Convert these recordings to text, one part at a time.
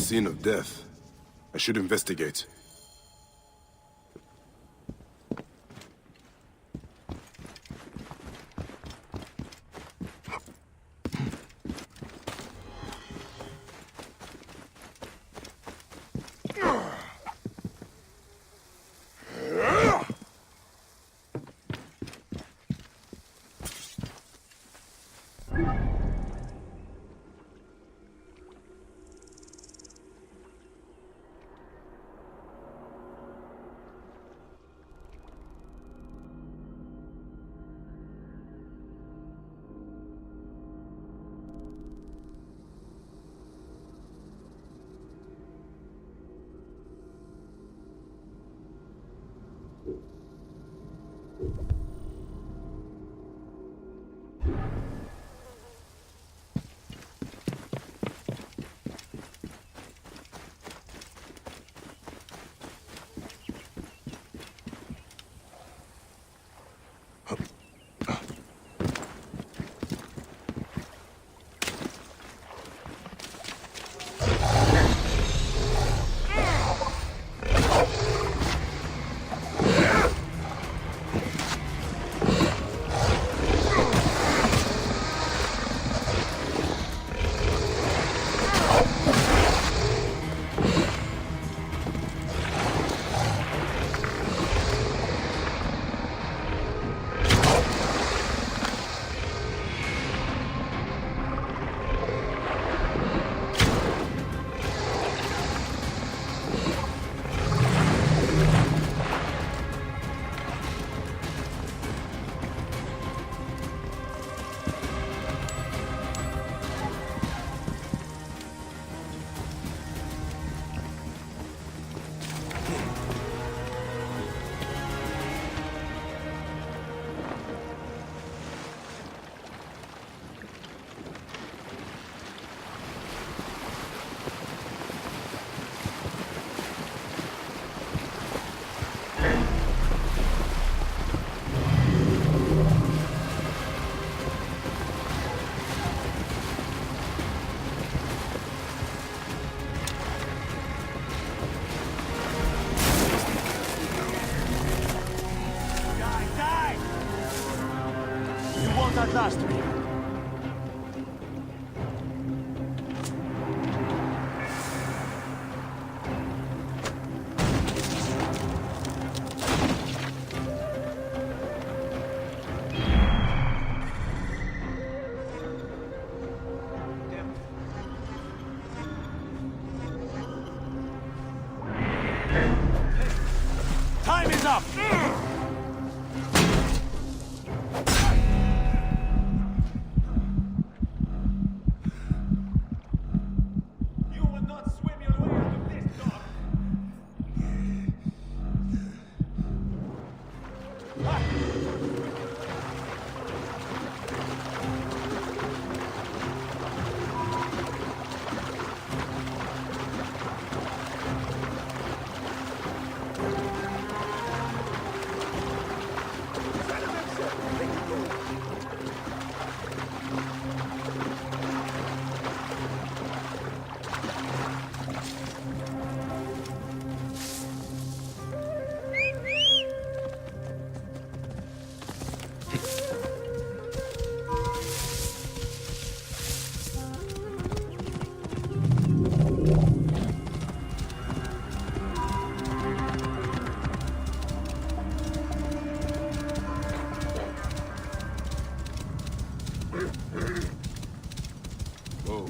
Scene of death. I should investigate. That last me. Time is up! Whoa.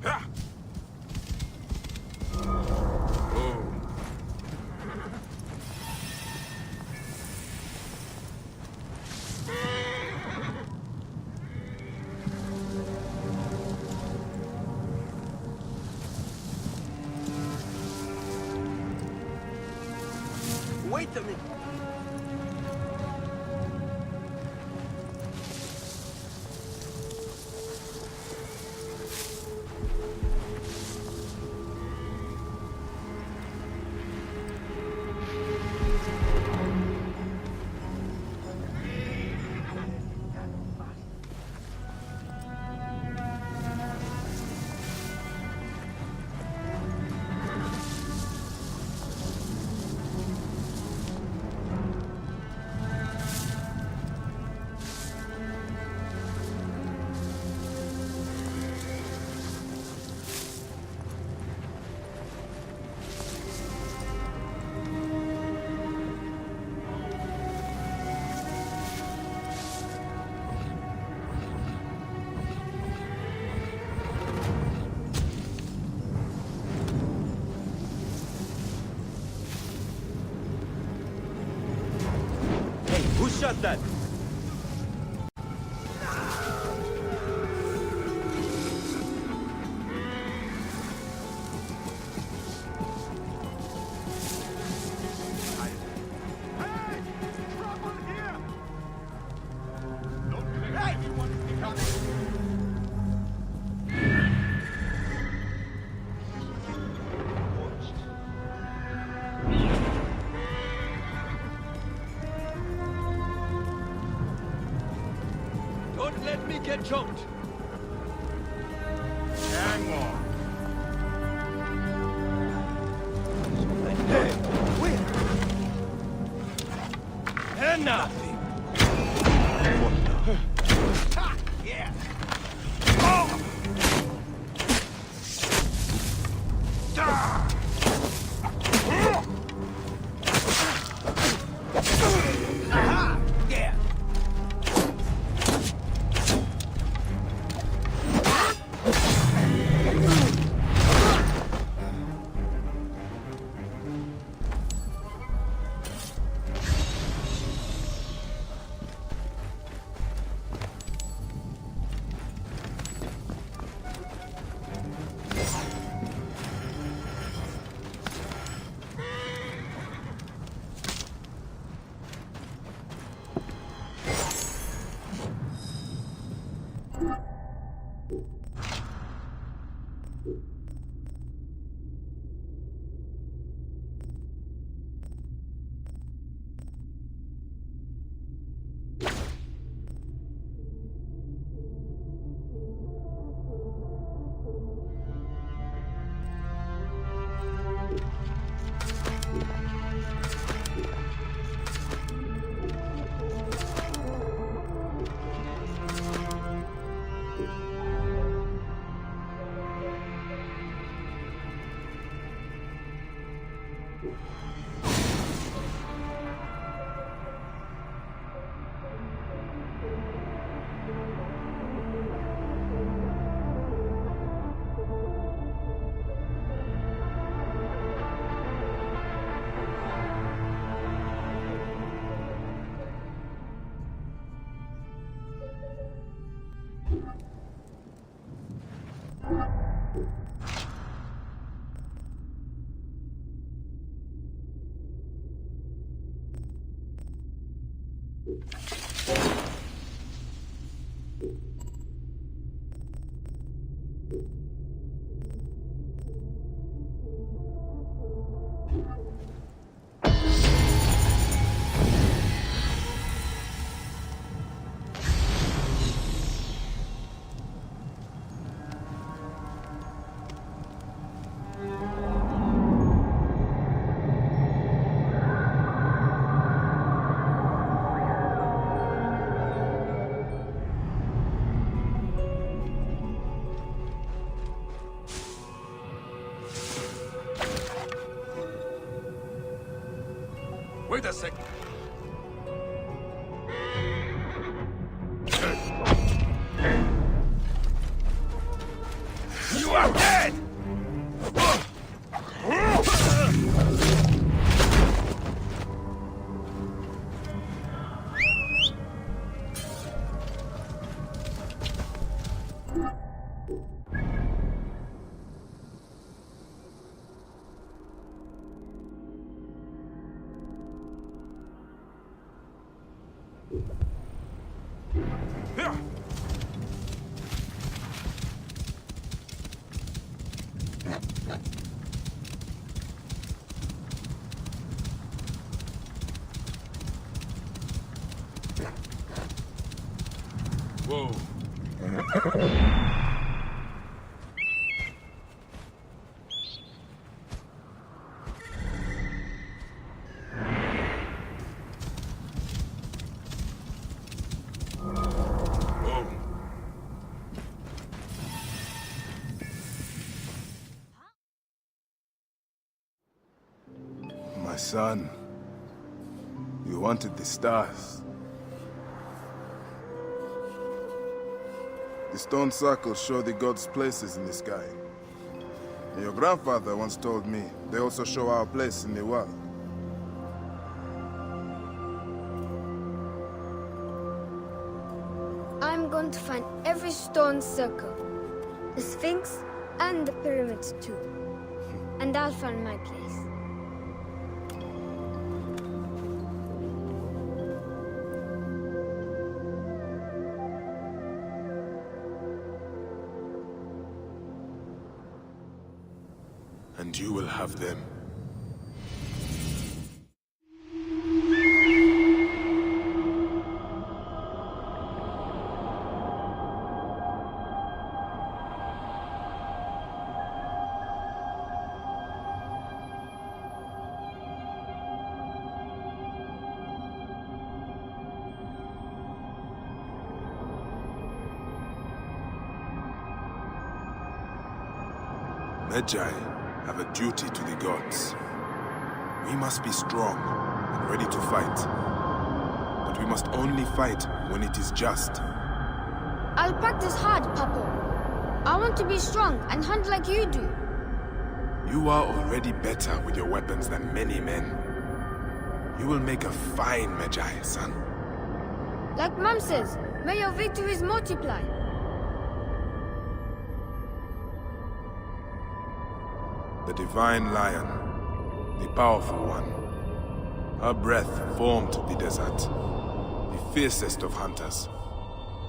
Ha! Whoa. Wait a minute. Hey, who shot that? not let me get jumped. Hang on. Hey, where? And nothing. Ha! Yeah. Oh! Ah! Aha! Yeah. Wait a sec. You are dead! Here! Whoa. My son, you wanted the stars. The stone circles show the gods' places in the sky. And your grandfather once told me they also show our place in the world. I'm going to find every stone circle, the Sphinx, and the pyramids too. And I'll find my place. And you will have them. Magi have a duty to the gods. We must be strong and ready to fight. But we must only fight when it is just. I'll practice hard, Papa. I want to be strong and hunt like you do. You are already better with your weapons than many men. You will make a fine Magi, son. Like Mom says, may your victories multiply. The divine lion, the powerful one. Her breath formed the desert, the fiercest of hunters.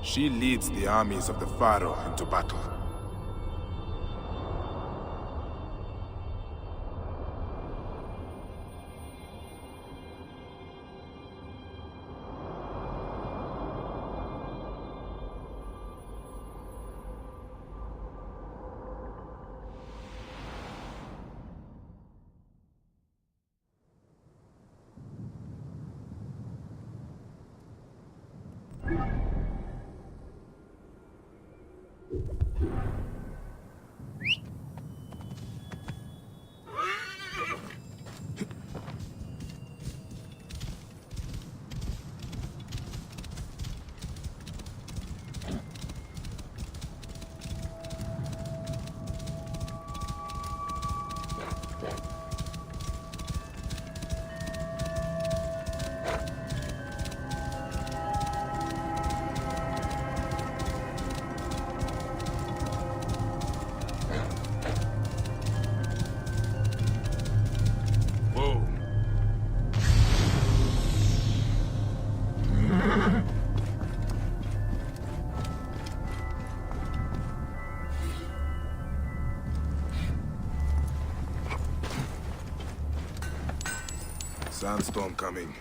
She leads the armies of the Pharaoh into battle. Sandstorm coming.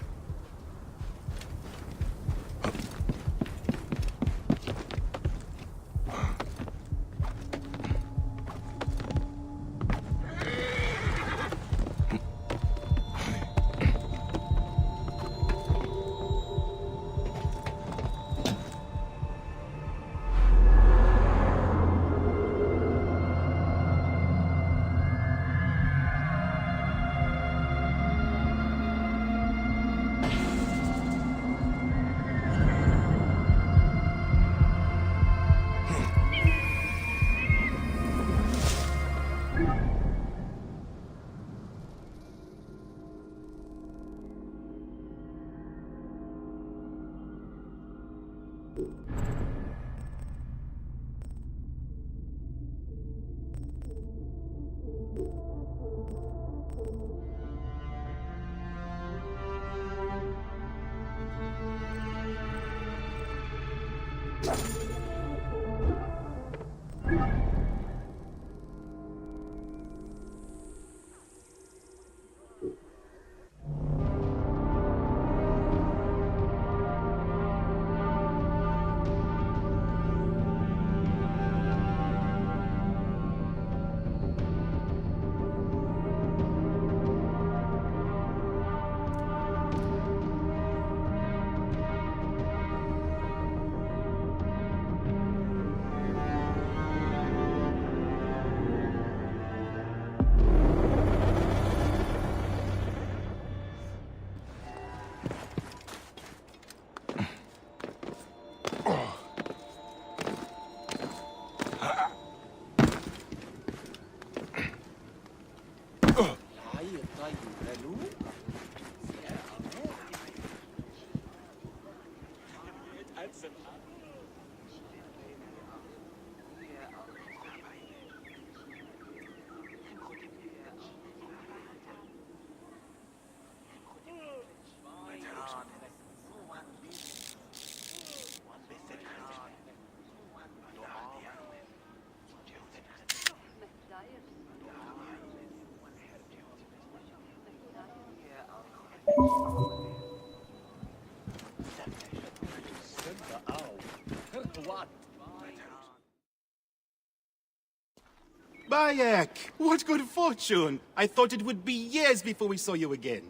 Bayek! What good fortune! I thought it would be years before we saw you again.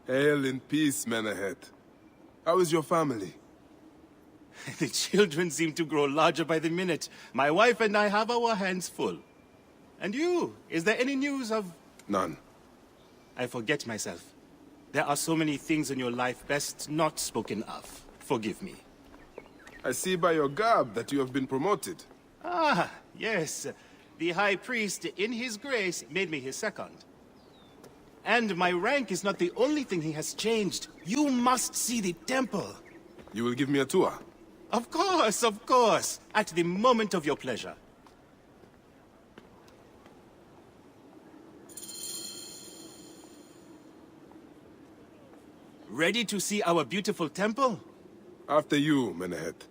Hail in peace, Menahet. How is your family? The children seem to grow larger by the minute. My wife and I have our hands full. And you? Is there any news of... None. I forget myself. There are so many things in your life best not spoken of. Forgive me. I see by your garb that you have been promoted. Ah, yes. The High Priest, in his grace, made me his second. And my rank is not the only thing he has changed. You must see the temple. You will give me a tour? Of course, of course. At the moment of your pleasure. Ready to see our beautiful temple? After you, Menehet.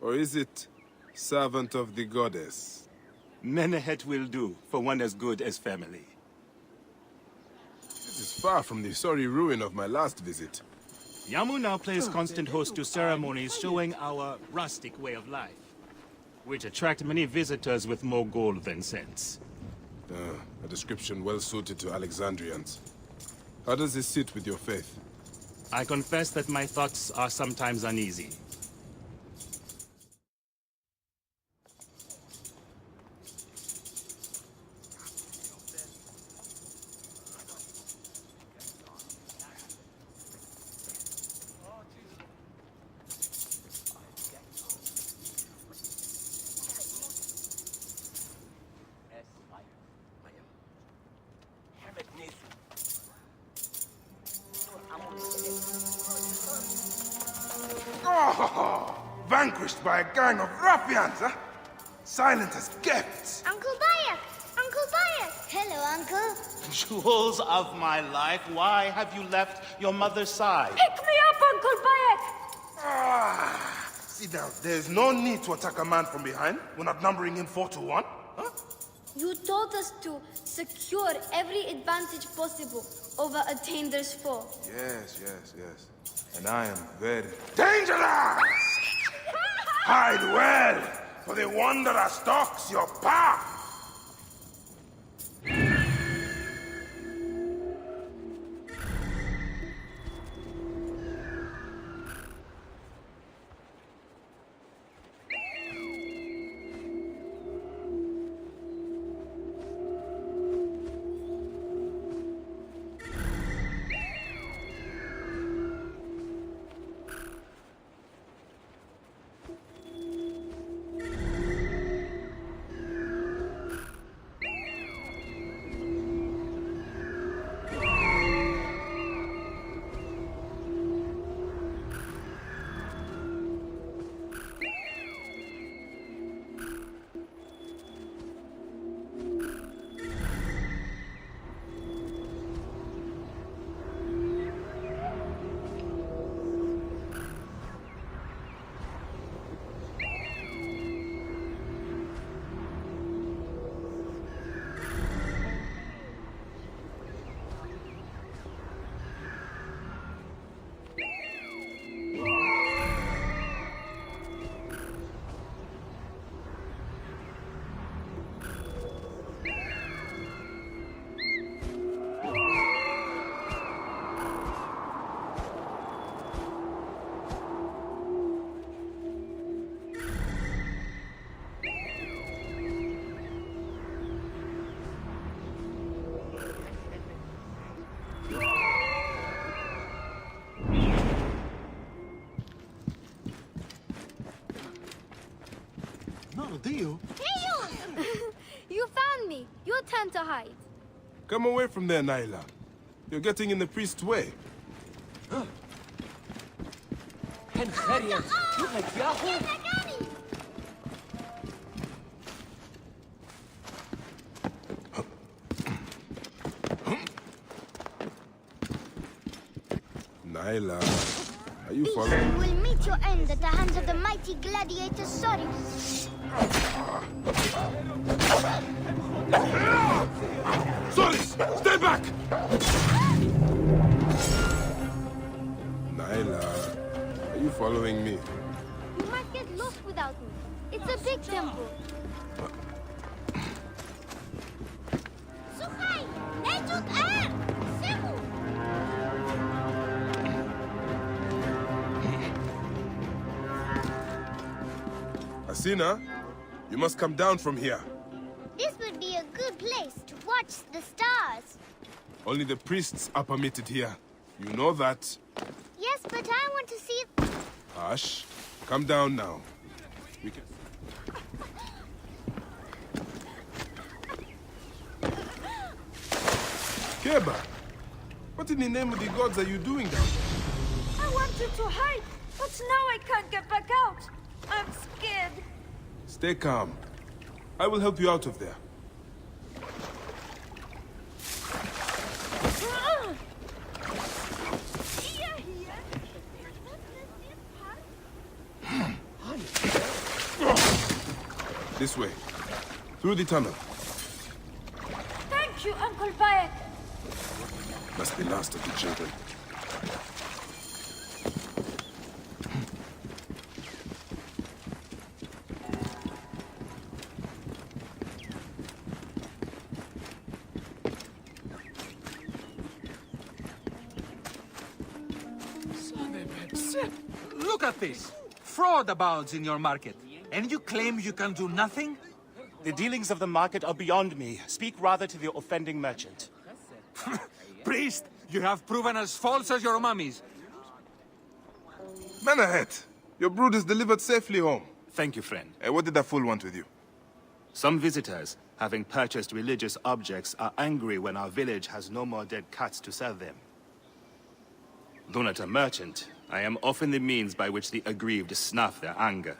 Or is it servant of the goddess? Menehet will do, for one as good as family. This is far from the sorry ruin of my last visit. Yamu now plays constant host to ceremonies showing our rustic way of life, which attract many visitors with more gold than sense. A description well suited to Alexandrians. How does this sit with your faith? I confess that my thoughts are sometimes uneasy. Oh, vanquished by a gang of ruffians, huh? Silent as gifts. Uncle Bayek! Uncle Bayek! Hello, Uncle. Jewels of my life, why have you left your mother's side? Pick me up, Uncle Bayek! Sit down. There's no need to attack a man from behind. We're not numbering him 4-1. Huh? You told us to secure every advantage possible over Attainer's foe. Yes. And I am very dangerous! Hide well, for the wanderer stalks your path! Dio? Hey, you! You found me. Your turn to hide. Come away from there, Naila. You're getting in the priest's way. Naila, are you following? You will meet your end at the hands of the mighty gladiator Sorry. Solis, stay back! Naila, are you following me? You might get lost without me. It's a big temple. Słuchaj! Nejdzut Simu! Asina, you must come down from here. This would be a Only the priests are permitted here. You know that. Yes, but I want to see... Hush. Come down now. We can... Keba! What in the name of the gods are you doing down there? I wanted to hide, but now I can't get back out. I'm scared. Stay calm. I will help you out of there. This way. Through the tunnel. Thank you, Uncle Bayek. That's the last of the children. Look at this! Fraud abounds in your market. And you claim you can do nothing? The dealings of the market are beyond me. Speak rather to the offending merchant. Priest, you have proven as false as your mummies. Menahet, your brood is delivered safely home. Thank you, friend. What did that fool want with you? Some visitors, having purchased religious objects, are angry when our village has no more dead cats to sell them. Though not a merchant, I am often the means by which the aggrieved snuff their anger.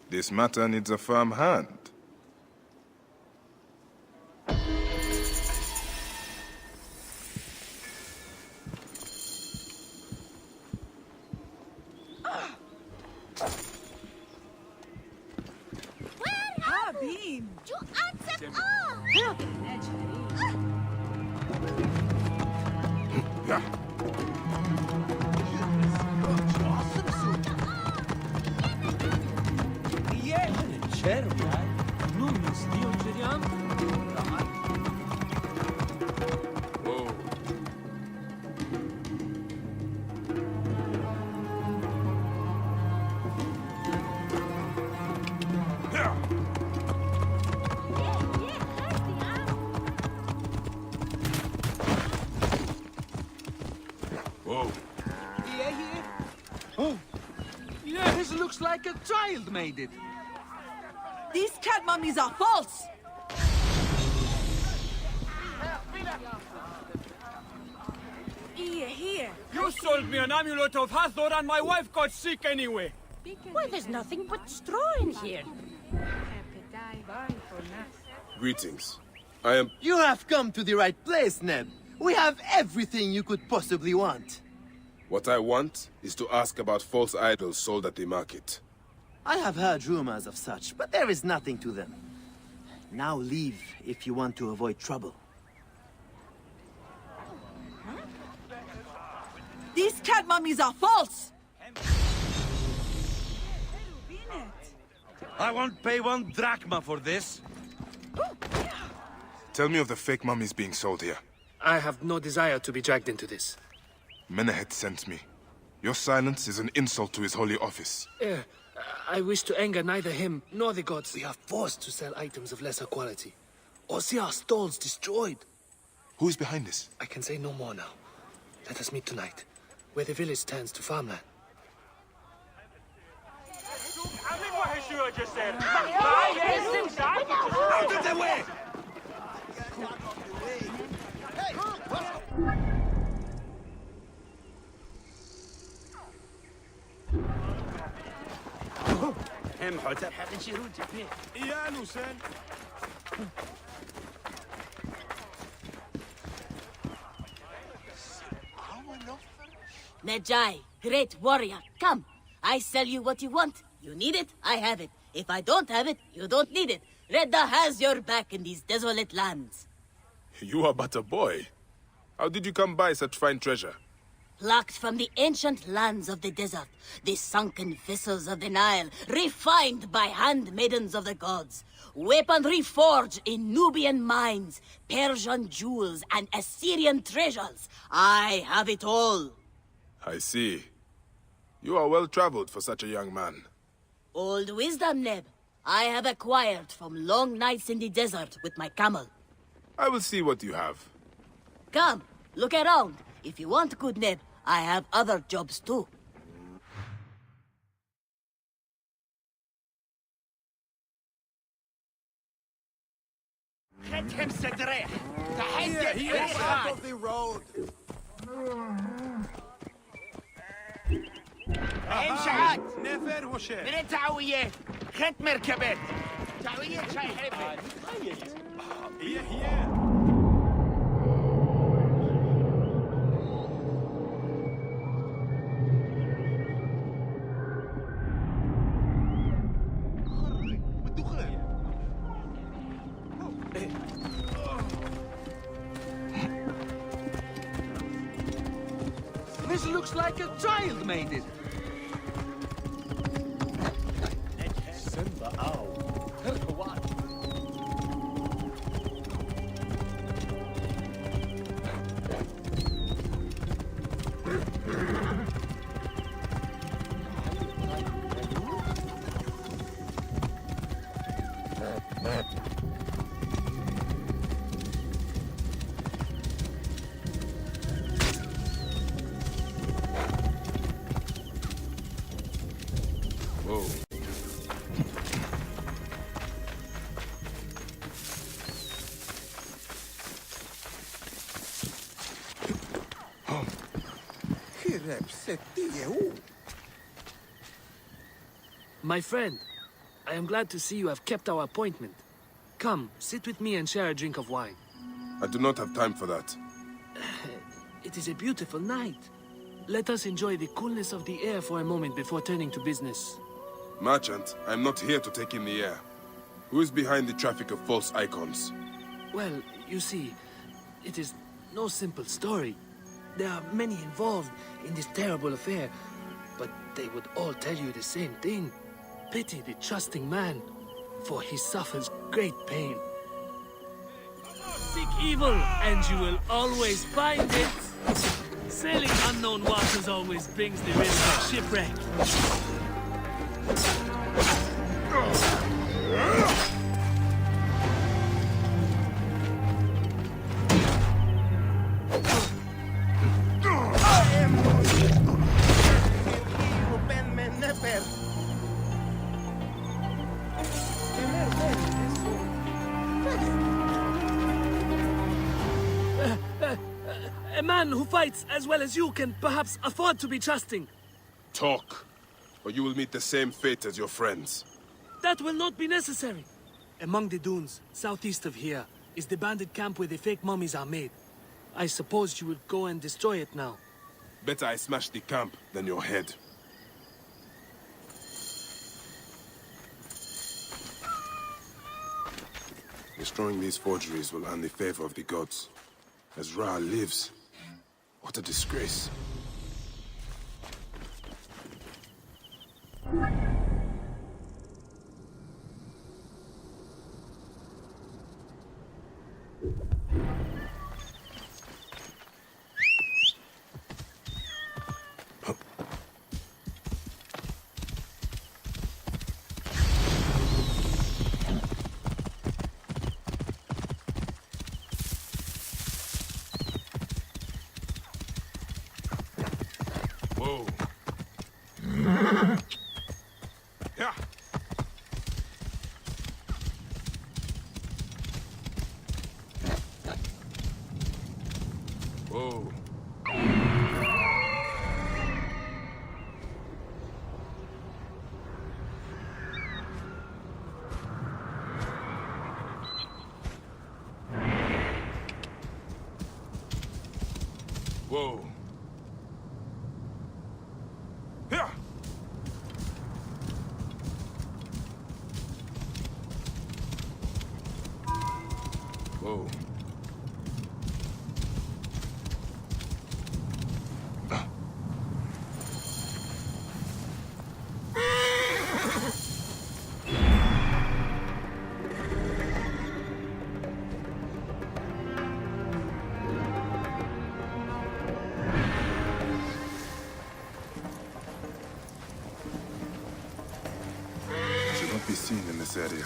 This matter needs a firm hand. Yes, looks like a child made it. These cat mummies are false! Here. You sold me an amulet of Hathor and my wife got sick anyway. Why, there's nothing but straw in here. Greetings. I am... You have come to the right place, Neb. We have everything you could possibly want. What I want is to ask about false idols sold at the market. I have heard rumors of such, but there is nothing to them. Now leave if you want to avoid trouble. These cat mummies are false! I won't pay 1 drachma for this. Tell me of the fake mummies being sold here. I have no desire to be dragged into this. Menahet sent me. Your silence is an insult to his holy office. I wish to anger neither him nor the gods. We are forced to sell items of lesser quality, or see our stalls destroyed. Who is behind this? I can say no more now. Let us meet tonight, where the village turns to farmland. Out of the way! هم حتى حقن شيرون تبني يا نوسان Nejai, great warrior, come. I sell you what you want. You need it, I have it. If I don't have it, you don't need it. Redda has your back in these desolate lands. You are but a boy. How did you come by such fine treasure? Plucked from the ancient lands of the desert, the sunken vessels of the Nile, refined by handmaidens of the gods, weaponry forged in Nubian mines, Persian jewels, and Assyrian treasures. I have it all. I see. You are well traveled for such a young man. Old wisdom, Neb. I have acquired from long nights in the desert with my camel. I will see what you have. Come, look around. If you want good nib, I have other jobs too. خدهم سدريح He is out of the road. امشي عاد Never وشيء. من تعوية خد مركبات تعوية شاي حبي هي. This looks like a child made it. Whoa. My friend, I am glad to see you have kept our appointment. Come, sit with me and share a drink of wine. I do not have time for that. It is a beautiful night. Let us enjoy the coolness of the air for a moment before turning to business. Merchant, I am not here to take in the air. Who is behind the traffic of false icons? Well, you see, it is no simple story. There are many involved in this terrible affair, but they would all tell you the same thing. Pity the trusting man, for he suffers great pain. Seek evil, and you will always find it. Sailing unknown waters always brings the risk of shipwreck. A man who fights as well as you can perhaps afford to be trusting. Talk, or you will meet the same fate as your friends. That will not be necessary. Among the dunes, southeast of here, is the bandit camp where the fake mummies are made. I suppose you would go and destroy it now. Better I smash the camp than your head. Destroying these forgeries will earn the favor of the gods. As Ra lives, what a disgrace. Whoa. Yeah. Whoa. Whoa. Yeah. Whoa. Should not be seen in this area.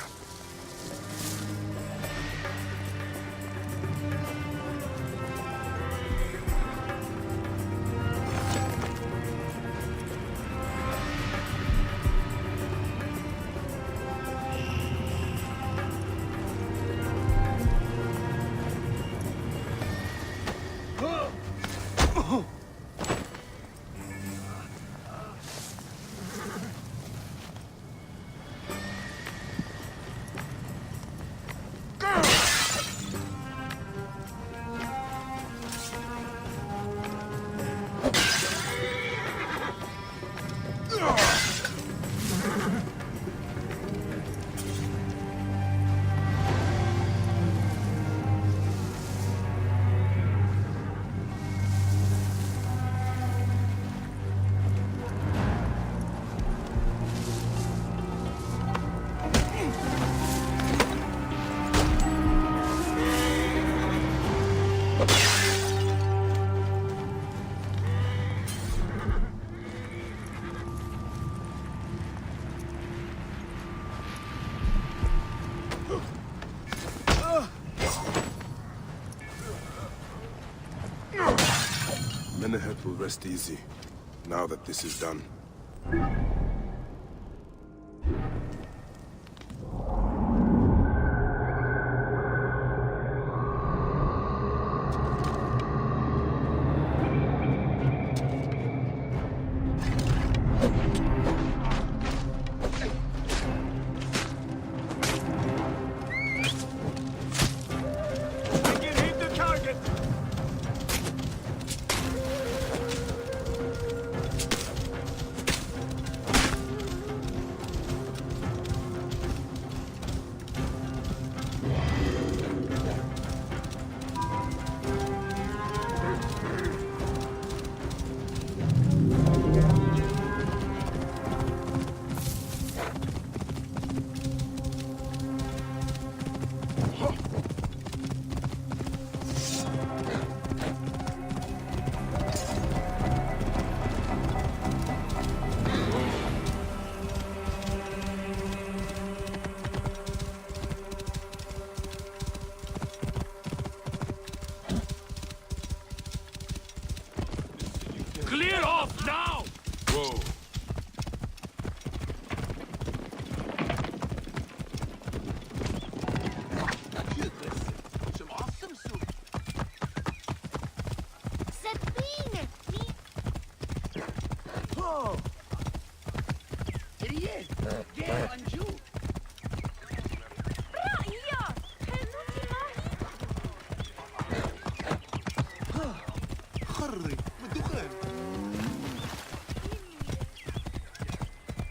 will rest easy, now that this is done. Clear off now! Whoa.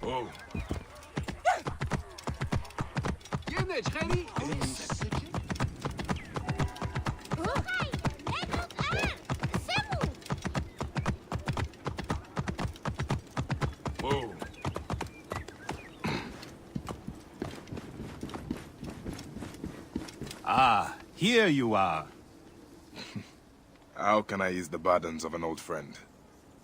Whoa. Whoa. Ah, here you are. How can I ease the burdens of an old friend?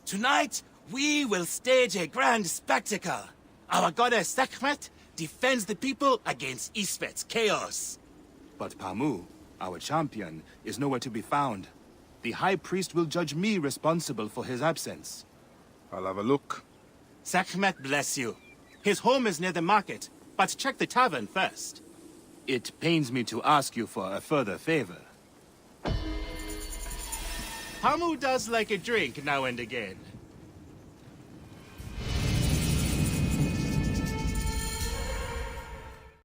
Tonight, we will stage a grand spectacle. Our goddess Sekhmet defends the people against Isfet's chaos. But Pamu, our champion, is nowhere to be found. The High Priest will judge me responsible for his absence. I'll have a look. Sekhmet bless you. His home is near the market, but check the tavern first. It pains me to ask you for a further favor. Pamu does like a drink now and again.